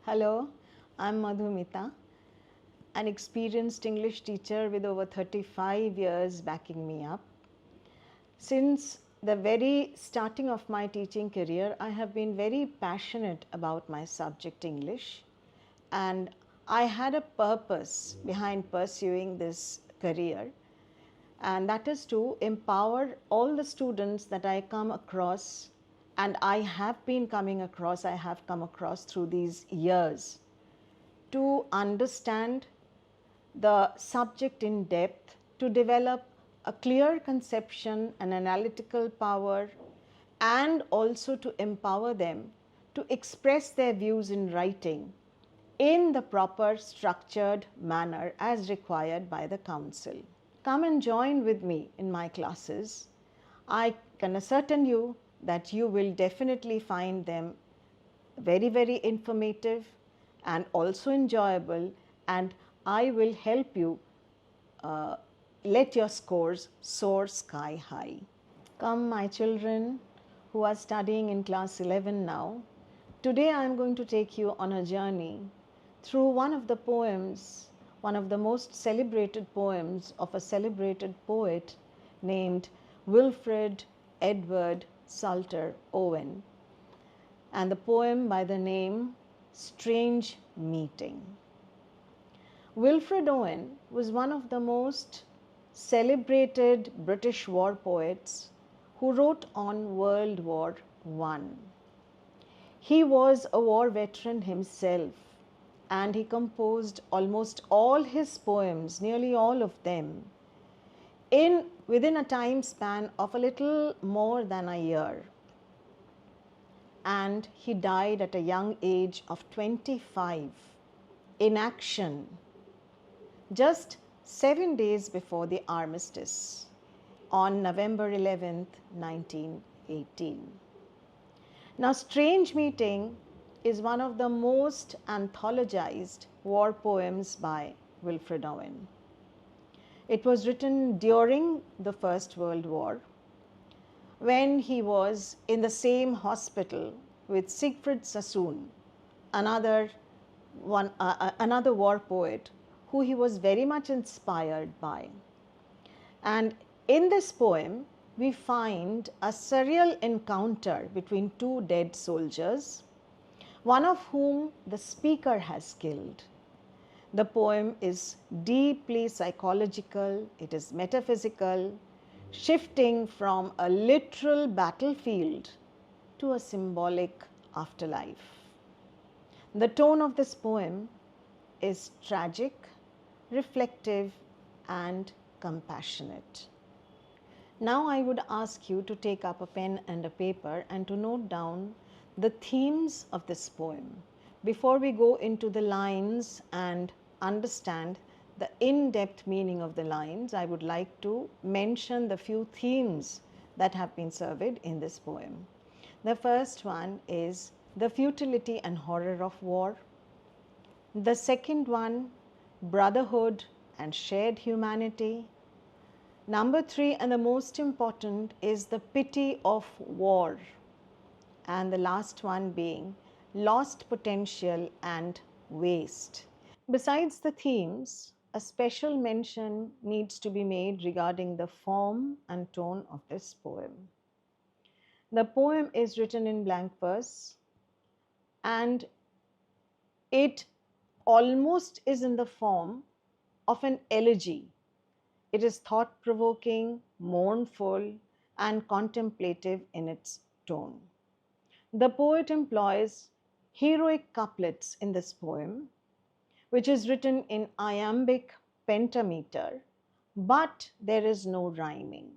Hello, I'm Madhumita, an experienced English teacher with over 35 years backing me up. Since the very starting of my teaching career, I have been very passionate about my subject English, and I had a purpose behind pursuing this career, and that is to empower all the students that I come across, and I have come across through these years, to understand the subject in depth, to develop a clear conception and analytical power, and also to empower them to express their views in writing in the proper structured manner as required by the council. Come and join with me in my classes. I can ascertain you that you will definitely find them very, very informative and also enjoyable, and I will help you let your scores soar sky high. Come, my children who are studying in class 11 now. Today I am going to take you on a journey through one of the poems, one of the most celebrated poems of a celebrated poet named Wilfred Edward Salter Owen, and the poem by the name Strange Meeting. Wilfred Owen was one of the most celebrated British war poets who wrote on World War I. He was a war veteran himself, and he composed almost all his poems, nearly all of them, within a time span of a little more than a year. And he died at a young age of 25 in action, just 7 days before the armistice on November 11th, 1918. Now, Strange Meeting is one of the most anthologized war poems by Wilfred Owen. It was written during the First World War, when he was in the same hospital with Siegfried Sassoon, another war poet who he was very much inspired by. And in this poem, we find a surreal encounter between two dead soldiers, one of whom the speaker has killed. The poem is deeply psychological, it is metaphysical, shifting from a literal battlefield to a symbolic afterlife. The tone of this poem is tragic, reflective, and compassionate. Now I would ask you to take up a pen and a paper and to note down the themes of this poem. Before we go into the lines and understand the in-depth meaning of the lines, I would like to mention the few themes that have been surveyed in this poem. The first one is the futility and horror of war. The second one, brotherhood and shared humanity. Number 3, and the most important, is the pity of war. And the last one being lost potential and waste. Besides the themes, a special mention needs to be made regarding the form and tone of this poem. The poem is written in blank verse, and it almost is in the form of an elegy. It is thought-provoking, mournful, and contemplative in its tone. The poet employs heroic couplets in this poem, which is written in iambic pentameter, but there is no rhyming.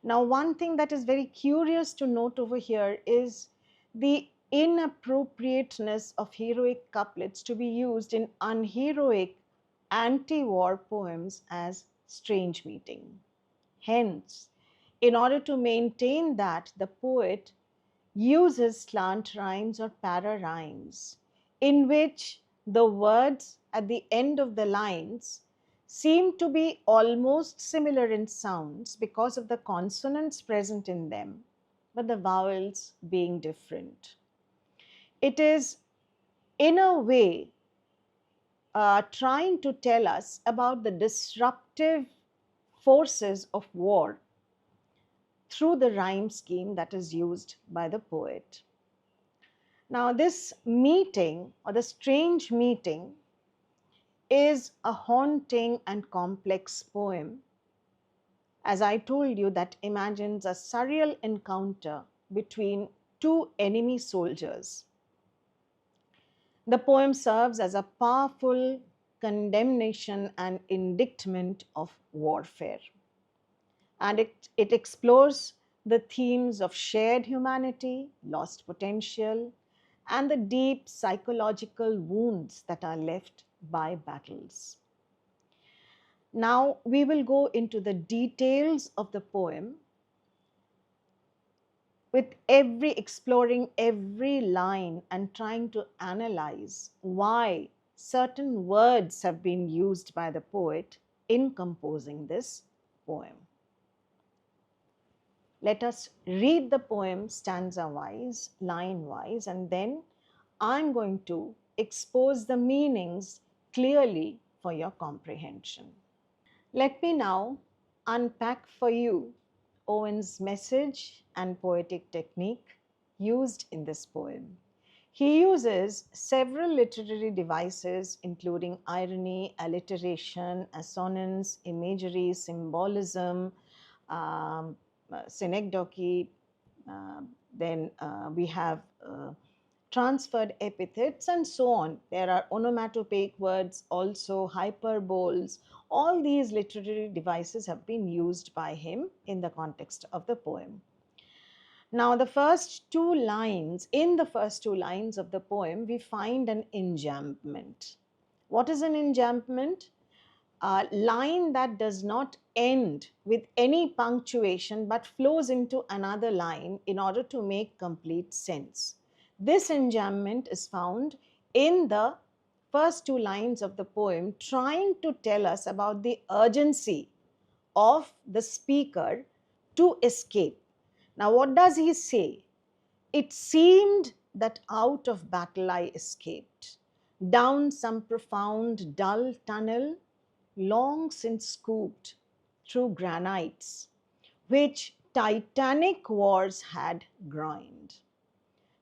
Now, one thing that is very curious to note over here is the inappropriateness of heroic couplets to be used in unheroic anti-war poems as Strange Meeting. Hence, in order to maintain that, the poet uses slant rhymes or para rhymes, in which the words at the end of the lines seem to be almost similar in sounds because of the consonants present in them, but the vowels being different. It is in a way trying to tell us about the disruptive forces of war through the rhyme scheme that is used by the poet. Now, this meeting, or the strange meeting, is a haunting and complex poem, as I told you, that imagines a surreal encounter between two enemy soldiers. The poem serves as a powerful condemnation and indictment of warfare. And it explores the themes of shared humanity, lost potential, and the deep psychological wounds that are left by battles. Now we will go into the details of the poem, with exploring every line and trying to analyze why certain words have been used by the poet in composing this poem. Let us read the poem stanza wise, line wise, and then I'm going to expose the meanings clearly for your comprehension. Let me now unpack for you Owen's message and poetic technique used in this poem. He uses several literary devices, including irony, alliteration, assonance, imagery, symbolism, synecdoche. Then we have transferred epithets and so on. There are onomatopoeic words, also hyperboles. All these literary devices have been used by him in the context of the poem. Now, in the first two lines of the poem, we find an enjambment. What is an enjambment? A line that does not end with any punctuation but flows into another line in order to make complete sense. This enjambment is found in the first two lines of the poem, trying to tell us about the urgency of the speaker to escape. Now, what does he say? It seemed that out of battle I escaped, down some profound, dull tunnel, long since scooped through granites, which titanic wars had groined.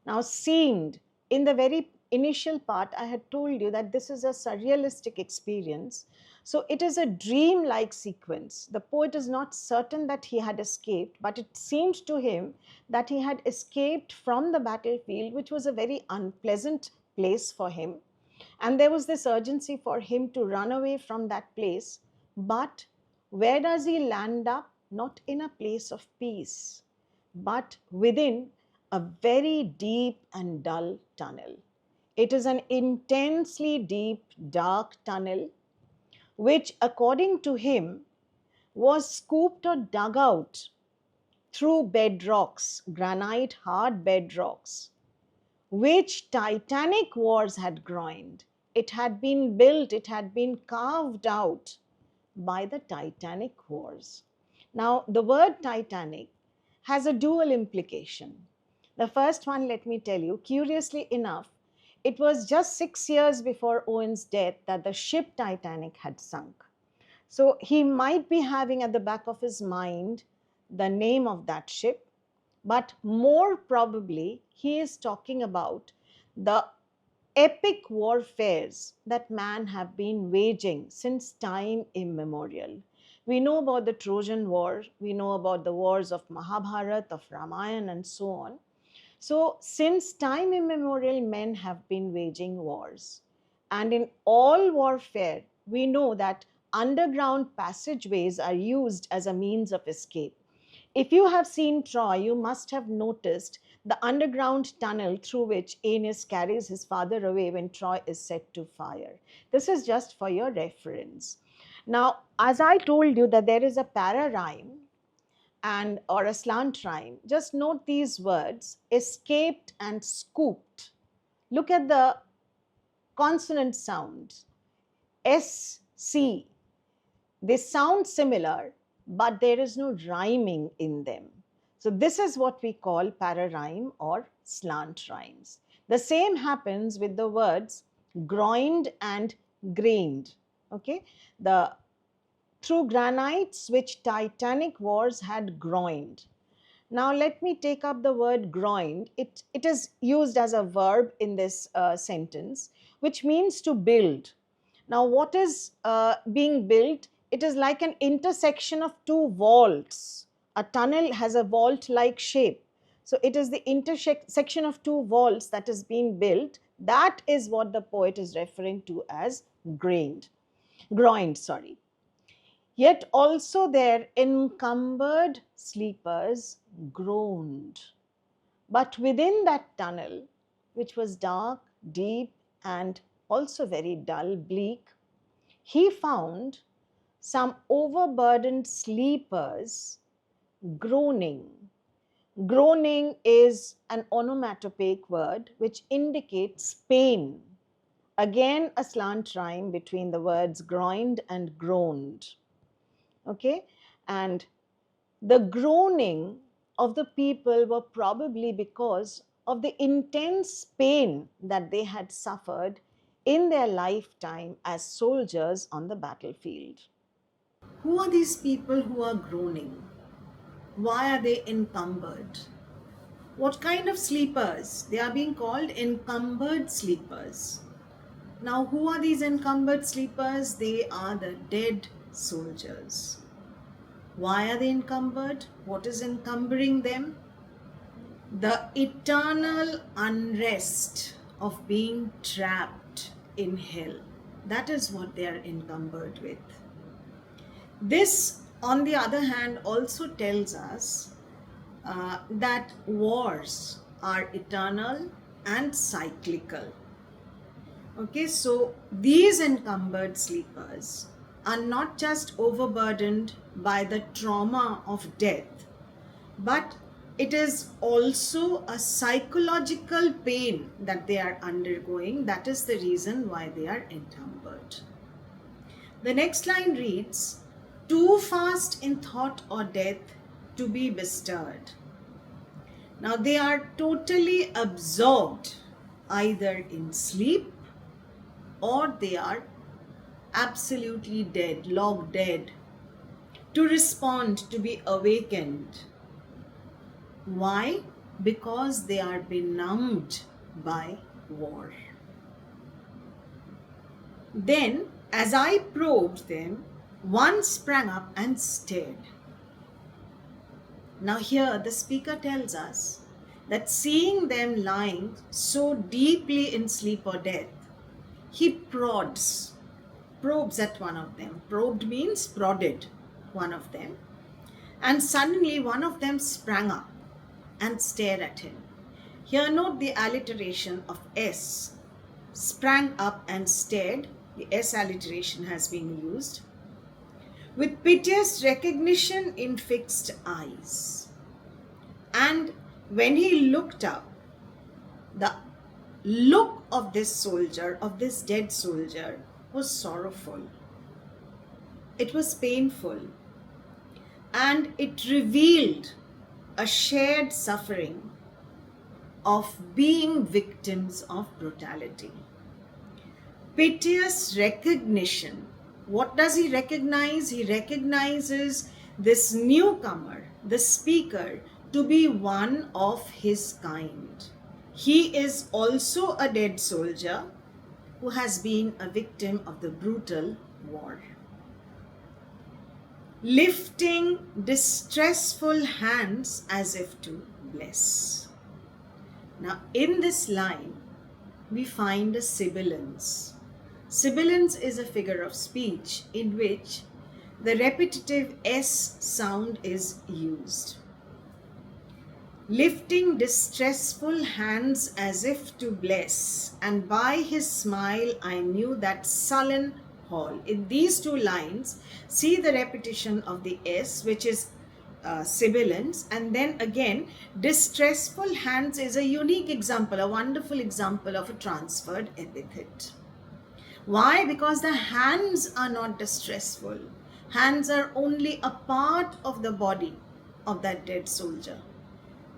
Now, seemed, in the very initial part, I had told you that this is a surrealistic experience. So it is a dream-like sequence. The poet is not certain that he had escaped, but it seemed to him that he had escaped from the battlefield, which was a very unpleasant place for him. And there was this urgency for him to run away from that place. But where does he land up? Not in a place of peace, but within a very deep and dull tunnel. It is an intensely deep, dark tunnel, which, according to him, was scooped or dug out through bedrocks, granite hard bedrocks, which titanic wars had groined. It had been built, it had been carved out by the titanic wars. Now, the word Titanic has a dual implication. The first one, let me tell you, curiously enough, it was just 6 years before Owen's death that the ship Titanic had sunk. So he might be having at the back of his mind the name of that ship, but more probably he is talking about the epic warfares that man have been waging since time immemorial. We know about the Trojan War, we know about the wars of Mahabharata, of Ramayana, and so on. So, since time immemorial, men have been waging wars. And in all warfare, we know that underground passageways are used as a means of escape. If you have seen Troy, you must have noticed the underground tunnel through which Aeneas carries his father away when Troy is set to fire. This is just for your reference. Now, as I told you that there is a para rhyme or a slant rhyme, just note these words, escaped and scooped. Look at the consonant sounds, S, C. They sound similar, but there is no rhyming in them. So this is what we call para rhyme or slant rhymes. The same happens with the words groined and grained. Okay, the through granites which titanic wars had groined. Now let me take up the word groined. It is used as a verb in this sentence, which means to build. Now, what is being built? It is like an intersection of two vaults. A tunnel has a vault like shape. So, it is the intersection of two vaults that is being built. That is what the poet is referring to as groined, sorry. Yet also their encumbered sleepers groaned. But within that tunnel, which was dark, deep, and also very dull, bleak, he found some overburdened sleepers groaning. Groaning is an onomatopoeic word which indicates pain. Again, a slant rhyme between the words groined and groaned. Okay, and the groaning of the people were probably because of the intense pain that they had suffered in their lifetime as soldiers on the battlefield. Who are these people who are groaning? Why are they encumbered? What kind of sleepers? They are being called encumbered sleepers. Now, who are these encumbered sleepers? They are the dead soldiers. Why are they encumbered? What is encumbering them? The eternal unrest of being trapped in hell. That is what they are encumbered with. This, on the other hand, also tells us that wars are eternal and cyclical. Okay, so these encumbered sleepers are not just overburdened by the trauma of death, but it is also a psychological pain that they are undergoing. That is the reason why they are encumbered. The next line reads, too fast in thought or death to be bestirred. Now they are totally absorbed either in sleep or they are absolutely dead, log dead, to respond, to be awakened. Why? Because they are benumbed by war. Then, as I probed them, one sprang up and stared. Now, here the speaker tells us that seeing them lying so deeply in sleep or death, he probes at one of them. Probed means prodded one of them. And suddenly one of them sprang up and stared at him. Here note the alliteration of S. Sprang up and stared. The S alliteration has been used. With piteous recognition in fixed eyes. And when he looked up, the look of this soldier, of this dead soldier, was sorrowful. It was painful. And it revealed a shared suffering of being victims of brutality. Piteous recognition. What does he recognize? He recognizes this newcomer, the speaker, to be one of his kind. He is also a dead soldier who has been a victim of the brutal war. Lifting distressful hands as if to bless. Now, in this line, we find a sibilance. Sibilance is a figure of speech in which the repetitive S sound is used. Lifting distressful hands as if to bless, and by his smile I knew that sullen hall. In these two lines, see the repetition of the S, which is sibilance, and then again, distressful hands is a unique example, a wonderful example of a transferred epithet. Why? Because the hands are not distressful. Hands are only a part of the body of that dead soldier.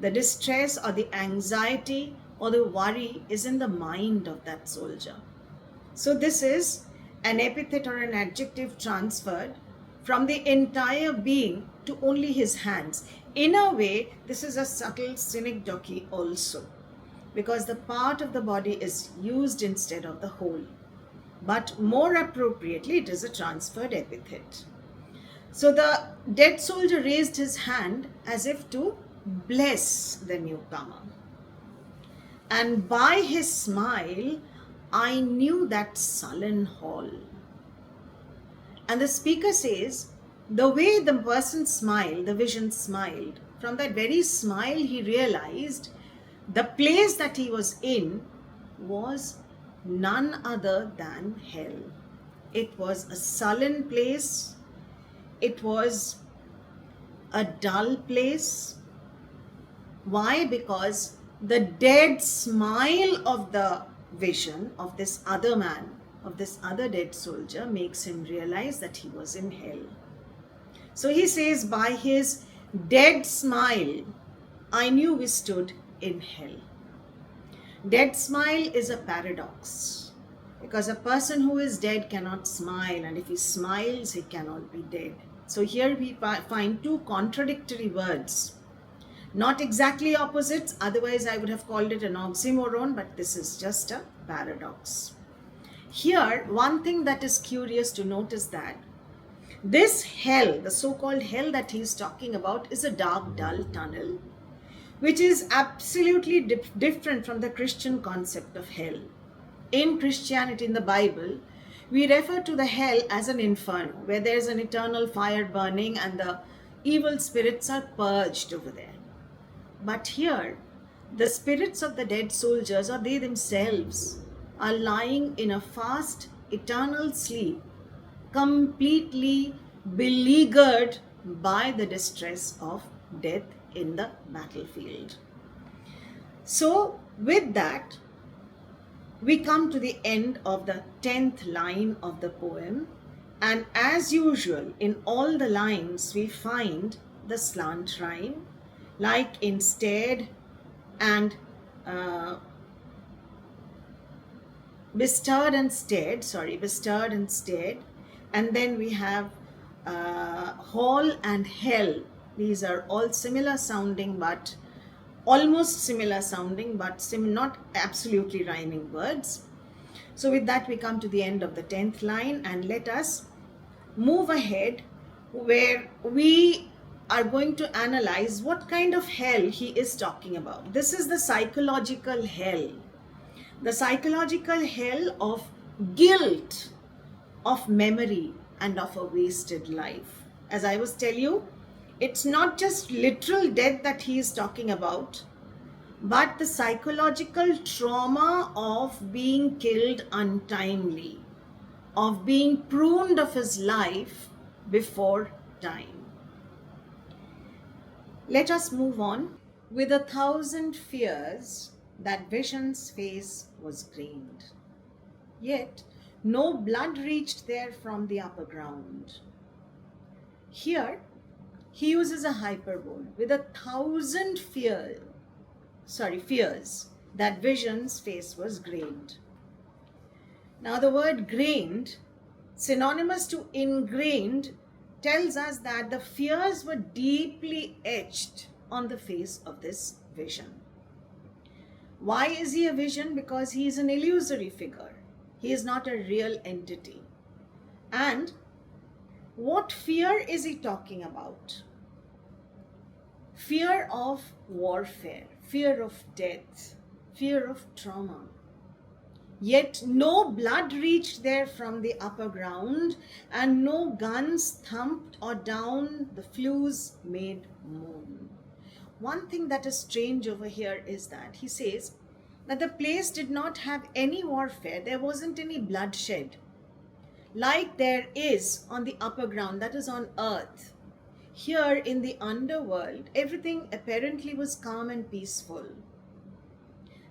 The distress or the anxiety or the worry is in the mind of that soldier. So this is an epithet or an adjective transferred from the entire being to only his hands. In a way, this is a subtle synecdoche also, because the part of the body is used instead of the whole. But more appropriately, it is a transferred epithet. So the dead soldier raised his hand as if to bless the newcomer. And by his smile, I knew that sullen hall. And the speaker says, the way the person smiled, the vision smiled, from that very smile he realized the place that he was in was none other than hell. It was a sullen place. It was a dull place. Why? Because the dead smile of the vision of this other man, of this other dead soldier, makes him realize that he was in hell. So he says, by his dead smile, I knew we stood in hell. Dead smile is a paradox, because a person who is dead cannot smile, and if he smiles, he cannot be dead. So here we find two contradictory words. Not exactly opposites, otherwise I would have called it an oxymoron, but this is just a paradox. Here, one thing that is curious to note is that this hell, the so-called hell that he is talking about, is a dark, dull tunnel, which is absolutely different from the Christian concept of hell. In Christianity, in the Bible, we refer to the hell as an inferno, where there is an eternal fire burning and the evil spirits are purged over there. But here, the spirits of the dead soldiers, or they themselves, are lying in a fast, eternal sleep, completely beleaguered by the distress of death in the battlefield. So, with that, we come to the end of the 10th line of the poem, and as usual, in all the lines, we find the slant rhyme, like instead and bestirred and stead, and then we have hall and hell. These are all similar sounding, but almost similar sounding, but not absolutely rhyming words. So with that, we come to the end of the 10th line, and let us move ahead, where we are going to analyze what kind of hell he is talking about. This is the psychological hell. The psychological hell of guilt, of memory, and of a wasted life. As I was telling you, it's not just literal death that he is talking about, but the psychological trauma of being killed untimely, of being pruned of his life before time. Let us move on. With 1,000 fears, that vision's face was grained. Yet no blood reached there from the upper ground. Here, he uses a hyperbole. With 1,000 fears, that vision's face was grained. Now the word grained, synonymous to ingrained, tells us that the fears were deeply etched on the face of this vision. Why is he a vision? Because he is an illusory figure. He is not a real entity. And what fear is he talking about? Fear of warfare, fear of death, fear of trauma. Yet no blood reached there from the upper ground, and no guns thumped or down the flues made moan. One thing that is strange over here is that he says that the place did not have any warfare. There wasn't any bloodshed like there is on the upper ground, that is on earth. Here in the underworld, everything apparently was calm and peaceful.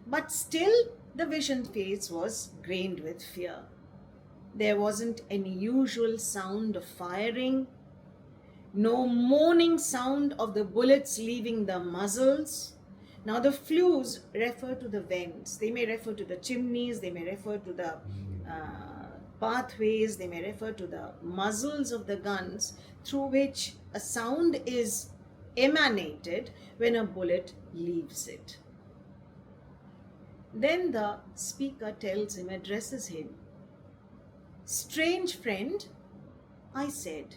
But still, the vision face was grained with fear. There wasn't any usual sound of firing, no moaning sound of the bullets leaving the muzzles, Now the flues refer to the vents. They may refer to the chimneys, they may refer to the pathways, they may refer to the muzzles of the guns through which a sound is emanated when a bullet leaves it. Then the speaker tells him, addresses him, "Strange friend," I said,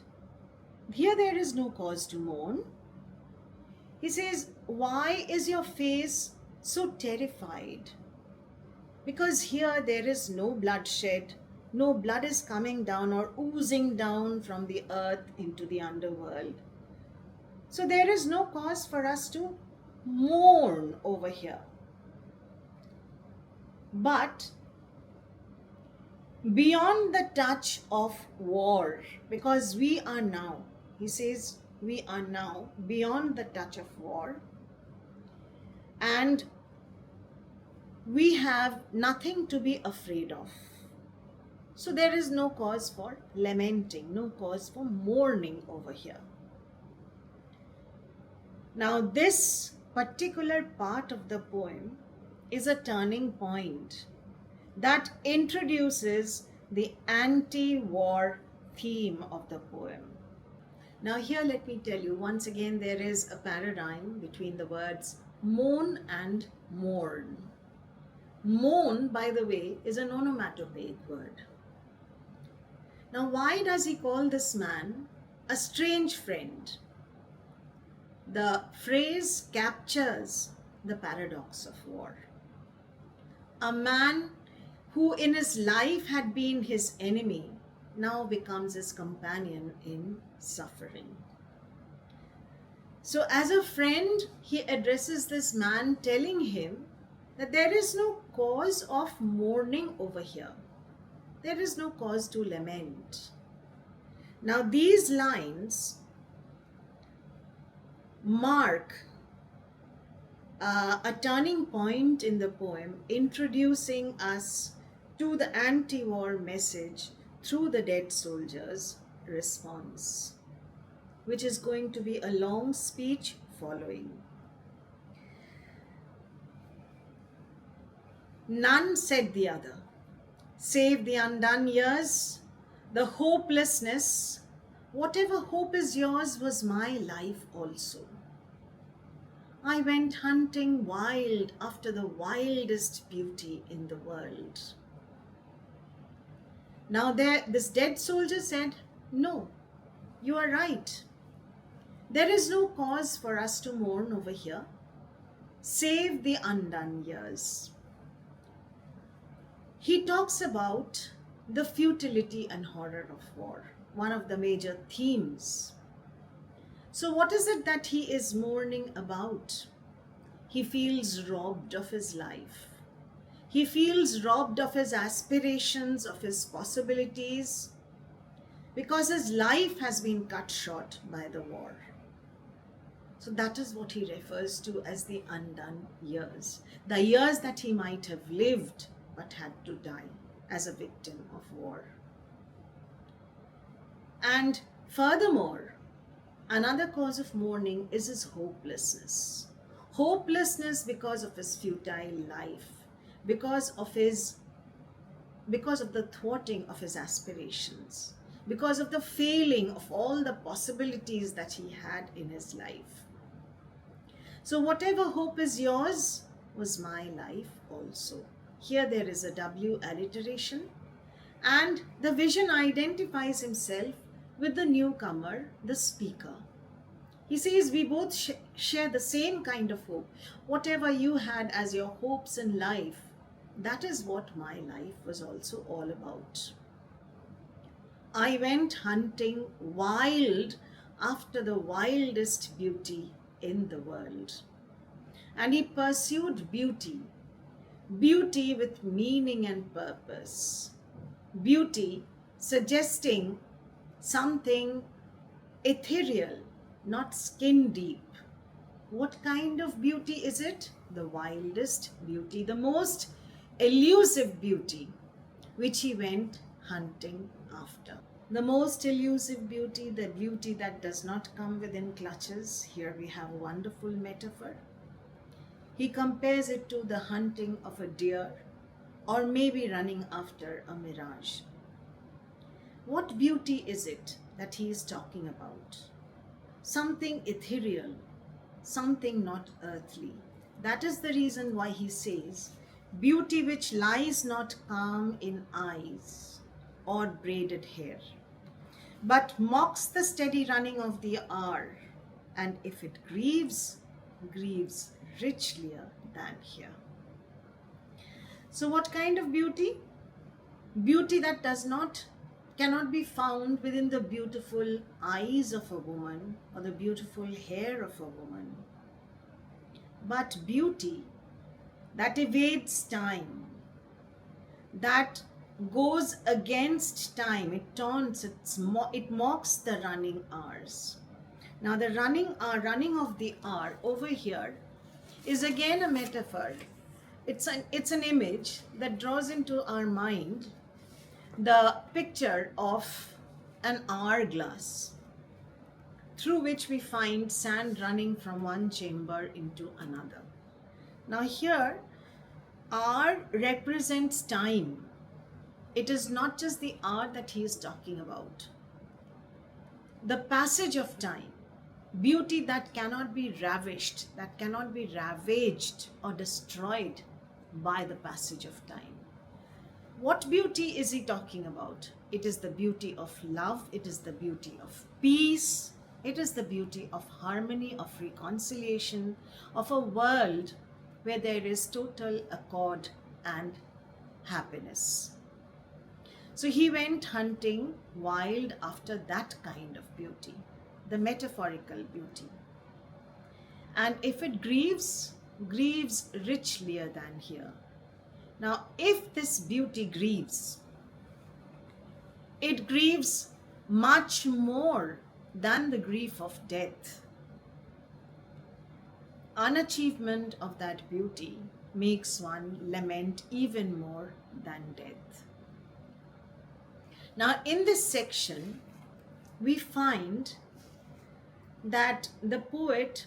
"here there is no cause to mourn." He says, "Why is your face so terrified?" "Because here there is no bloodshed, no blood is coming down or oozing down from the earth into the underworld. So there is no cause for us to mourn over here. But beyond the touch of war, because we are now," he says, "we are now beyond the touch of war, and we have nothing to be afraid of. So there is no cause for lamenting, no cause for mourning over here." Now this particular part of the poem is a turning point that introduces the anti-war theme of the poem. Now here let me tell you, once again there is a paradigm between the words moan and mourn. Moan, by the way, is an onomatopoeic word. Now why does he call this man a strange friend? The phrase captures the paradox of war. A man who in his life had been his enemy now becomes his companion in suffering. So as a friend, he addresses this man, telling him that there is no cause of mourning over here. There is no cause to lament. Now these lines mark a turning point in the poem, introducing us to the anti-war message through the dead soldier's response, which is going to be a long speech following. "None," said the other, "save the undone years, the hopelessness. Whatever hope is yours was my life also. I went hunting wild after the wildest beauty in the world." Now this dead soldier said, "No, you are right. There is no cause for us to mourn over here, save the undone years." He talks about the futility and horror of war, one of the major themes. So what is it that he is mourning about? He feels robbed of his life. He feels robbed of his aspirations, of his possibilities, because his life has been cut short by the war. So that is what he refers to as the undone years. The years that he might have lived but had to die as a victim of war. And furthermore, another cause of mourning is his hopelessness. Hopelessness because of his futile life, because of the thwarting of his aspirations, because of the failing of all the possibilities that he had in his life. So whatever hope is yours was my life also. Here there is a W alliteration, and the vision identifies himself with the newcomer, the speaker. He says we both share the same kind of hope. Whatever you had as your hopes in life, that is what my life was also all about. I went hunting wild after the wildest beauty in the world. And he pursued beauty, beauty with meaning and purpose, beauty suggesting something ethereal, not skin deep. What kind of beauty is it? The wildest beauty, the most elusive beauty, which he went hunting after. The most elusive beauty, the beauty that does not come within clutches. Here we have a wonderful metaphor. He compares it to the hunting of a deer or maybe running after a mirage. What beauty is it that he is talking about? Something ethereal, something not earthly. That is the reason why he says, beauty which lies not calm in eyes or braided hair, but mocks the steady running of the hour, and if it grieves, grieves richlier than here. So what kind of beauty? Beauty that cannot be found within the beautiful eyes of a woman or the beautiful hair of a woman, but beauty that evades time, that goes against time. It taunts, it mocks the running hours. Now the running of the hour over here is again a metaphor. It's an image that draws into our mind the picture of an hourglass through which we find sand running from one chamber into another. Now here, hour represents time. It is not just the hour that he is talking about. The passage of time, beauty that cannot be ravished, that cannot be ravaged or destroyed by the passage of time. What beauty is he talking about? It is the beauty of love, it is the beauty of peace, it is the beauty of harmony, of reconciliation, of a world where there is total accord and happiness. So he went hunting wild after that kind of beauty, the metaphorical beauty. And if it grieves, grieves richlier than here. Now, if this beauty grieves, it grieves much more than the grief of death. Unachievement of that beauty makes one lament even more than death. Now, in this section, we find that the poet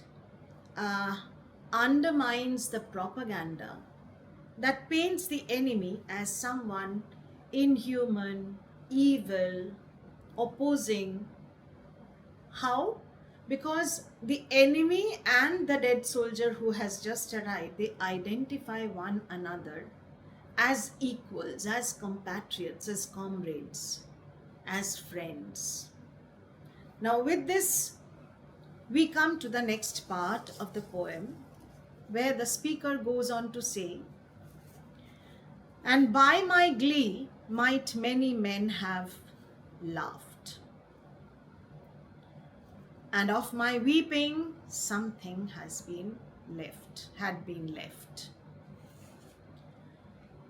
undermines the propaganda that paints the enemy as someone inhuman, evil, opposing. How? Because the enemy and the dead soldier who has just arrived, they identify one another as equals, as compatriots, as comrades, as friends. Now with this, we come to the next part of the poem where the speaker goes on to say, and by my glee might many men have laughed, and of my weeping something had been left.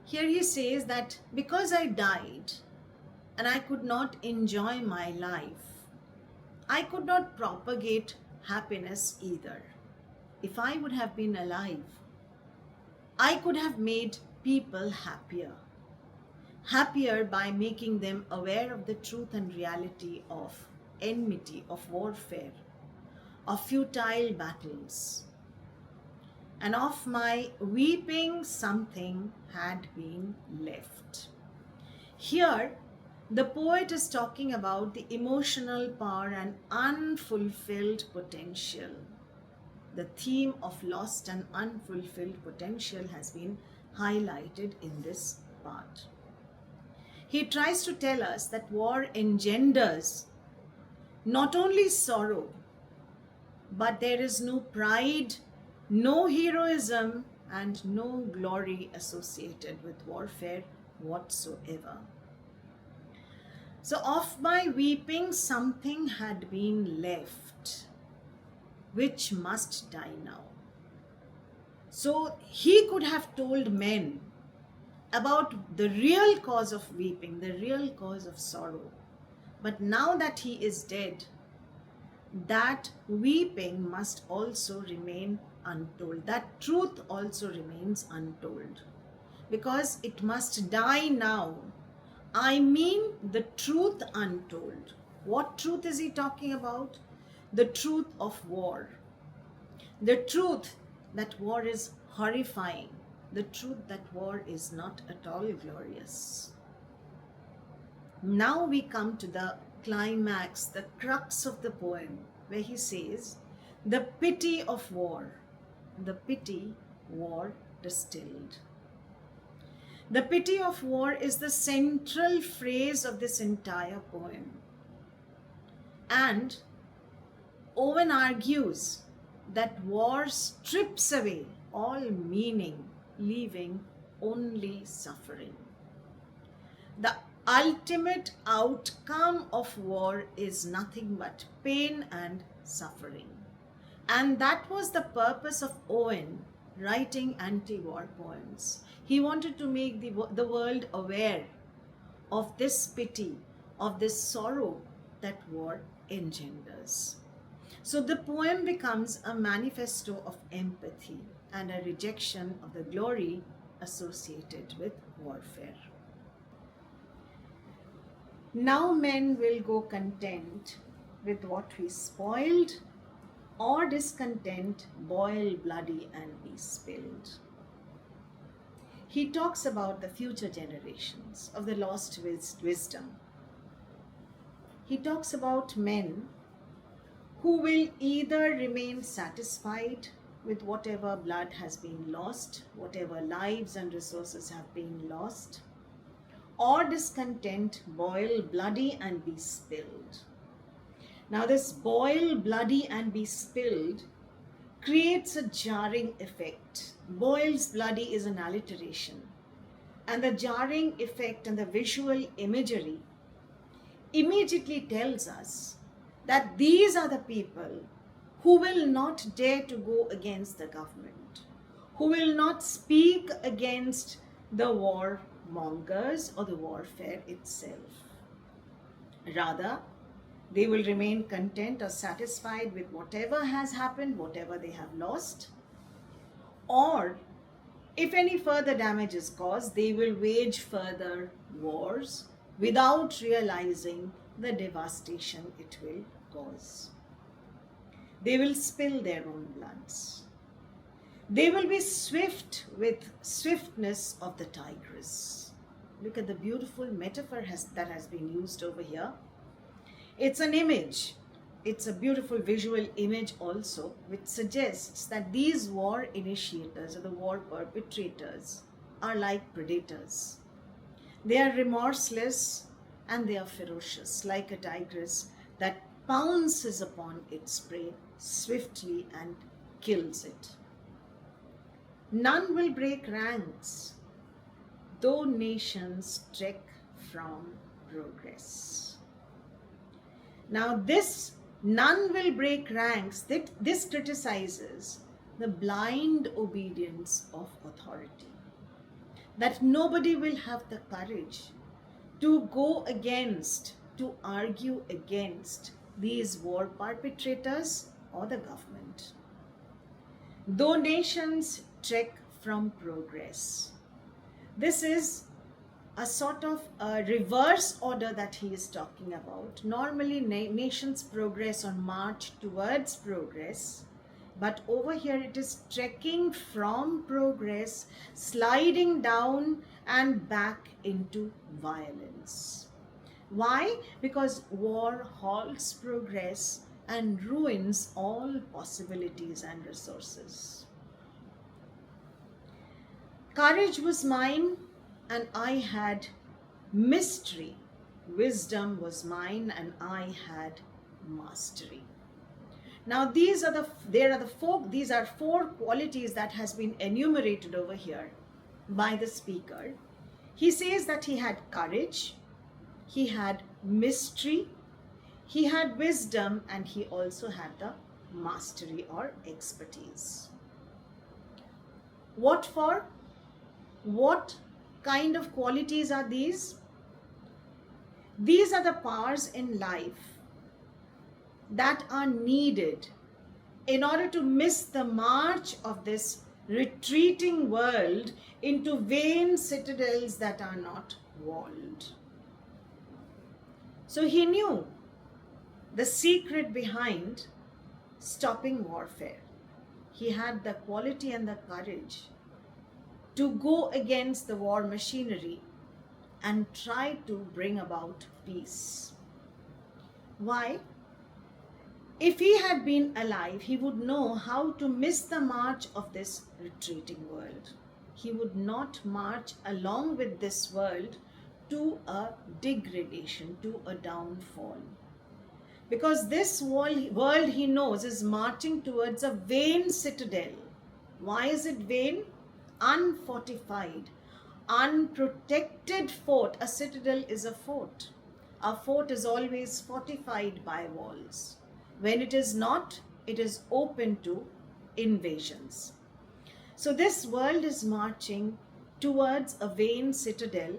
Here he says that because I died and I could not enjoy my life, I could not propagate happiness either. If I would have been alive, I could have made people happier by making them aware of the truth and reality of enmity, of warfare, of futile battles. And of my weeping something had been left. Here, the poet is talking about the emotional power and unfulfilled potential. The theme of lost and unfulfilled potential has been highlighted in this part. He tries to tell us that war engenders not only sorrow, but there is no pride, no heroism, and no glory associated with warfare whatsoever. So of my weeping something had been left, which must die now. So he could have told men about the real cause of weeping, the real cause of sorrow. But now that he is dead, that weeping must also remain untold. That truth also remains untold. Because it must die now. I mean the truth untold. What truth is he talking about? The truth of war. The truth that war is horrifying the truth that war is not at all glorious. Now we come to the climax, the crux of the poem, where he says, the pity of war, the pity war distilled. The pity of war is the central phrase of this entire poem. And Owen argues that war strips away all meaning, leaving only suffering. The ultimate outcome of war is nothing but pain and suffering. And that was the purpose of Owen writing anti-war poems. He wanted to make the world aware of this pity, of this sorrow that war engenders. So the poem becomes a manifesto of empathy and a rejection of the glory associated with warfare. Now men will go content with what we spoiled, or discontent boil bloody and be spilled. He talks about the future generations of the lost wisdom. He talks about men who will either remain satisfied with whatever blood has been lost, whatever lives and resources have been lost, or discontent boil bloody and be spilled. Now this boil bloody and be spilled creates a jarring effect. Boils bloody is an alliteration, and the jarring effect and the visual imagery immediately tells us that these are the people who will not dare to go against the government, who will not speak against the war mongers or the warfare itself. Rather, they will remain content or satisfied with whatever has happened, whatever they have lost, or if any further damage is caused, they will wage further wars without realizing the devastation it will cause. They will spill their own bloods. They will be swift with swiftness of the tigress. Look at the beautiful metaphor that has been used over here. It's an image. It's a beautiful visual image also, which suggests that these war initiators or the war perpetrators are like predators. They are remorseless and they are ferocious, like a tigress that pounces upon its prey swiftly and kills it. None will break ranks, though nations trek from progress. Now this none will break ranks, this criticizes the blind obedience of authority. That nobody will have the courage to go against, to argue against these war perpetrators or the government. Though nations trek from progress. This is a sort of a reverse order that he is talking about. Normally nations progress or march towards progress, but over here it is trekking from progress, sliding down and back into violence. Why? Because war halts progress and ruins all possibilities and resources. Courage was mine and I had mystery. Wisdom was mine and I had mastery. Now these are four qualities that has been enumerated over here by the speaker. He says that he had courage, he had mystery, he had wisdom, and he also had the mastery or expertise. What for? What kind of qualities are these? These are the powers in life that are needed in order to miss the march of this retreating world into vain citadels that are not walled. So he knew the secret behind stopping warfare. he had the quality and the courage to go against the war machinery and try to bring about peace. Why? If he had been alive, he would know how to miss the march of this retreating world. He would not march along with this world to a degradation, to a downfall. Because this world he knows is marching towards a vain citadel. Why is it vain? Unfortified, unprotected fort. A citadel is a fort. A fort is always fortified by walls. When it is not, it is open to invasions. So this world is marching towards a vain citadel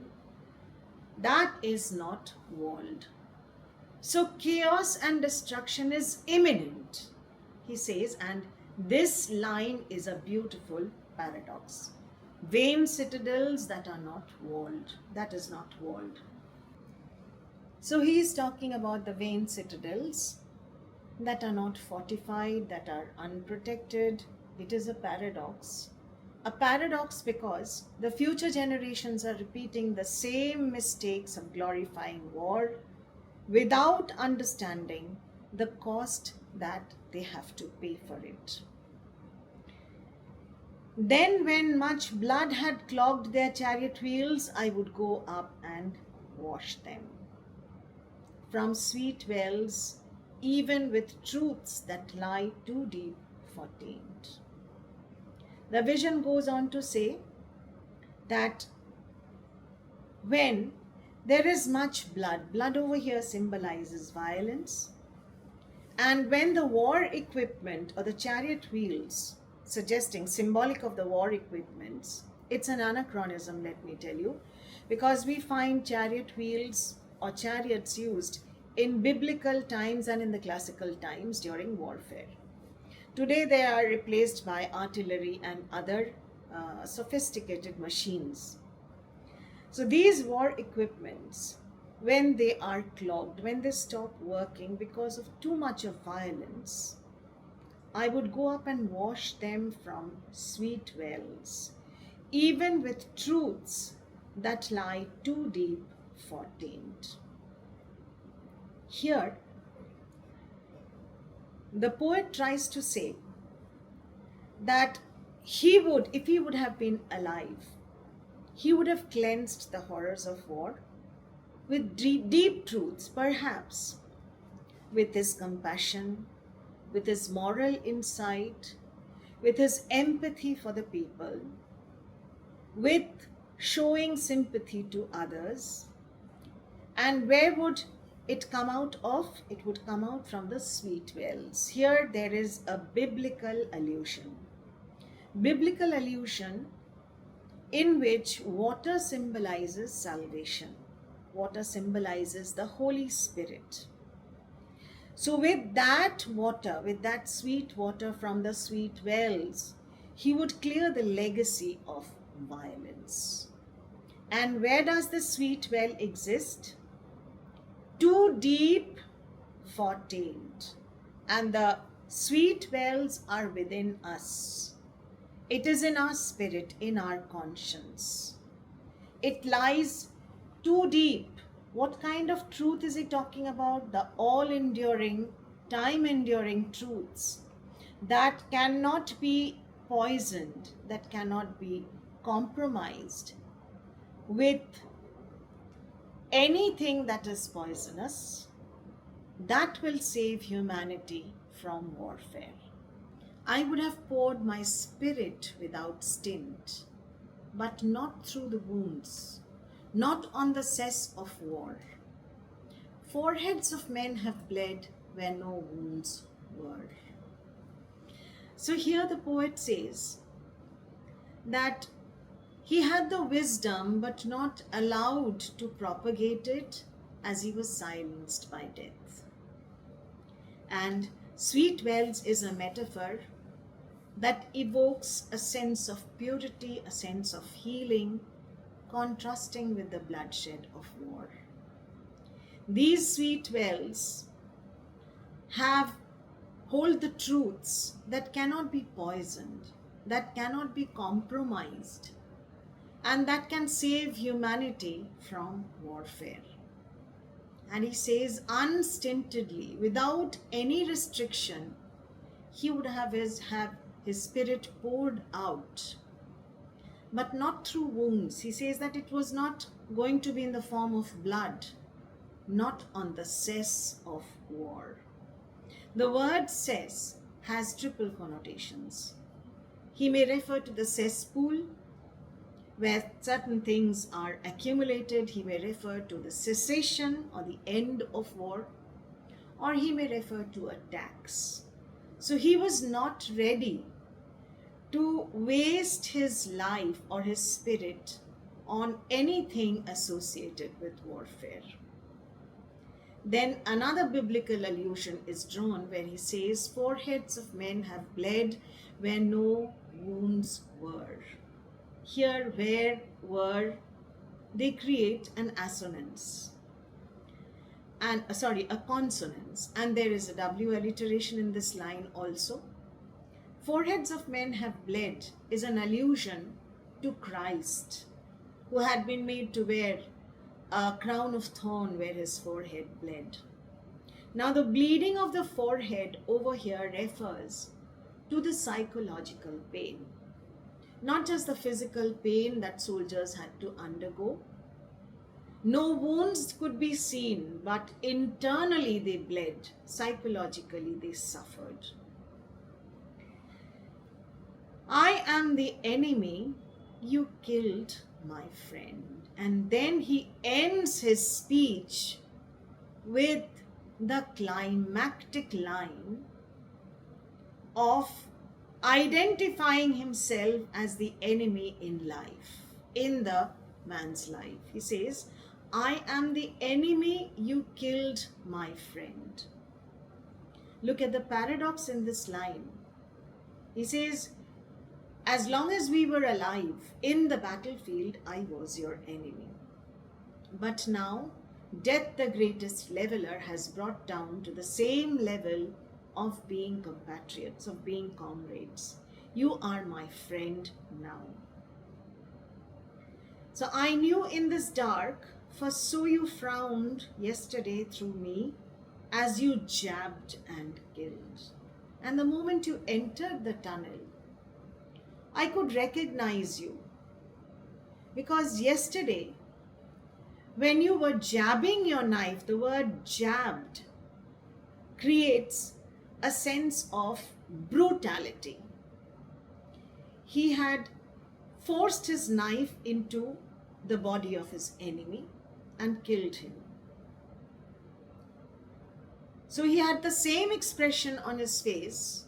that is not walled. So chaos and destruction is imminent, he says, and this line is a beautiful paradox. Vain citadels that are not walled, that is not walled. So he is talking about the vain citadels that are not fortified, that are unprotected. It is a paradox. A paradox because the future generations are repeating the same mistakes of glorifying war without understanding the cost that they have to pay for it. Then, when much blood had clogged their chariot wheels, I would go up and wash them from sweet wells, even with truths that lie too deep for taint. The vision goes on to say that when there is much blood, blood over here symbolizes violence, and when the war equipment or the chariot wheels, suggesting symbolic of the war equipments, it's an anachronism, let me tell you, because we find chariot wheels or chariots used in biblical times and in the classical times during warfare. Today they are replaced by artillery and other sophisticated machines. So these war equipments, when they are clogged, when they stop working because of too much of violence, I would go up and wash them from sweet wells, even with truths that lie too deep for taint. Here, the poet tries to say that he would, if he would have been alive, he would have cleansed the horrors of war with deep truths, perhaps with his compassion, with his moral insight, with his empathy for the people, with showing sympathy to others. And where would it come out of? It would come out from the sweet wells. Here there is a biblical allusion. Biblical allusion in which water symbolizes salvation. Water symbolizes the Holy Spirit. So with that water, with that sweet water from the sweet wells, he would clear the legacy of violence. And where does the sweet well exist? Too deep for taint. And the sweet wells are within us. It is in our spirit, in our conscience. It lies too deep. What kind of truth is he talking about? The all-enduring, time-enduring truths that cannot be poisoned, that cannot be compromised with anything that is poisonous, that will save humanity from warfare. I would have poured my spirit without stint, but not through the wounds, not on the cess of war. Foreheads of men have bled where no wounds were. So here the poet says that he had the wisdom but not allowed to propagate it as he was silenced by death. And sweet wells is a metaphor that evokes a sense of purity, a sense of healing, contrasting with the bloodshed of war. These sweet wells have hold the truths that cannot be poisoned, that cannot be compromised, and that can save humanity from warfare. And he says unstintedly, without any restriction, he would have his spirit poured out, but not through wounds. He says that it was not going to be in the form of blood, not on the cess of war. The word cess has triple connotations. He may refer to the cesspool, where certain things are accumulated. He may refer to the cessation or the end of war, or he may refer to a tax. So he was not ready to waste his life or his spirit on anything associated with warfare. Then another biblical allusion is drawn where he says, foreheads of men have bled where no wounds were. Here, where were, they create an assonance. A consonance, and there is a W alliteration in this line also. Foreheads of men have bled is an allusion to Christ, who had been made to wear a crown of thorn where his forehead bled. Now, the bleeding of the forehead over here refers to the psychological pain, not just the physical pain that soldiers had to undergo. No wounds could be seen, but internally they bled, psychologically they suffered. I am the enemy, you killed my friend. And then he ends his speech with the climactic line of identifying himself as the enemy in life, in the man's life. He says, I am the enemy, you killed my friend. Look at the paradox in this line. He says, as long as we were alive in the battlefield, I was your enemy. But now, death, the greatest leveler, has brought down to the same level of being compatriots, of being comrades. You are my friend now. So I knew in this dark, for so you frowned yesterday through me, as you jabbed and killed. And the moment you entered the tunnel, I could recognize you. Because yesterday, when you were jabbing your knife, the word jabbed creates a sense of brutality. He had forced his knife into the body of his enemy and killed him. So he had the same expression on his face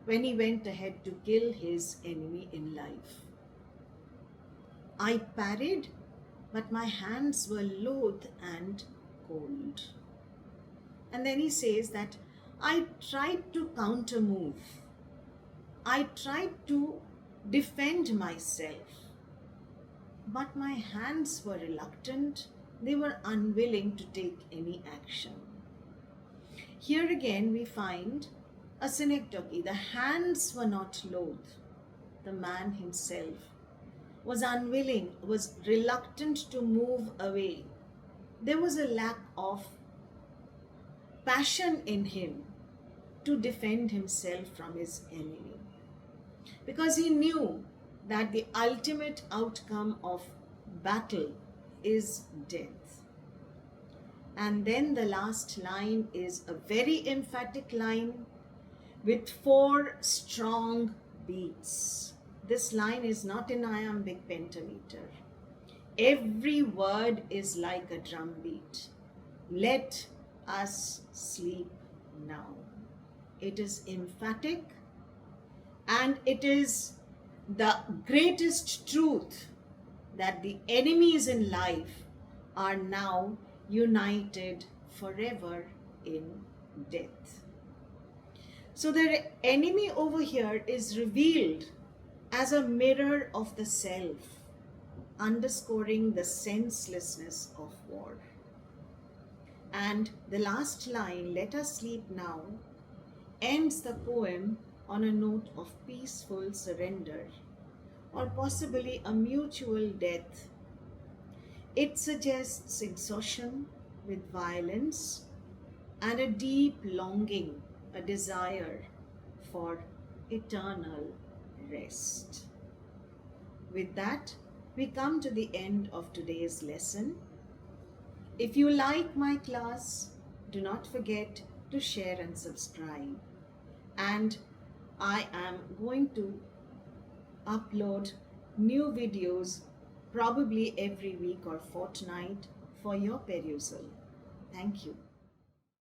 when he went ahead to kill his enemy in life. I parried, but my hands were loath and cold. And then he says that I tried to counter move. I tried to defend myself, but my hands were reluctant. They were unwilling to take any action. Here again we find a synecdoche. The hands were not loath. The man himself was unwilling, was reluctant to move away. There was a lack of passion in him to defend himself from his enemy, because he knew that the ultimate outcome of battle is death. And then the last line is a very emphatic line with 4 strong beats. This line is not in iambic pentameter. Every word is like a drum beat. Let us sleep now. It is emphatic, and it is the greatest truth that the enemies in life are now united forever in death. So the enemy over here is revealed as a mirror of the self, underscoring the senselessness of war. And the last line, let us sleep now, ends the poem on a note of peaceful surrender, or possibly a mutual death. It suggests exhaustion with violence and a deep longing, a desire for eternal rest. With that, we come to the end of today's lesson. If you like my class, do not forget to share and subscribe. And I am going to upload new videos probably every week or fortnight for your perusal. Thank you.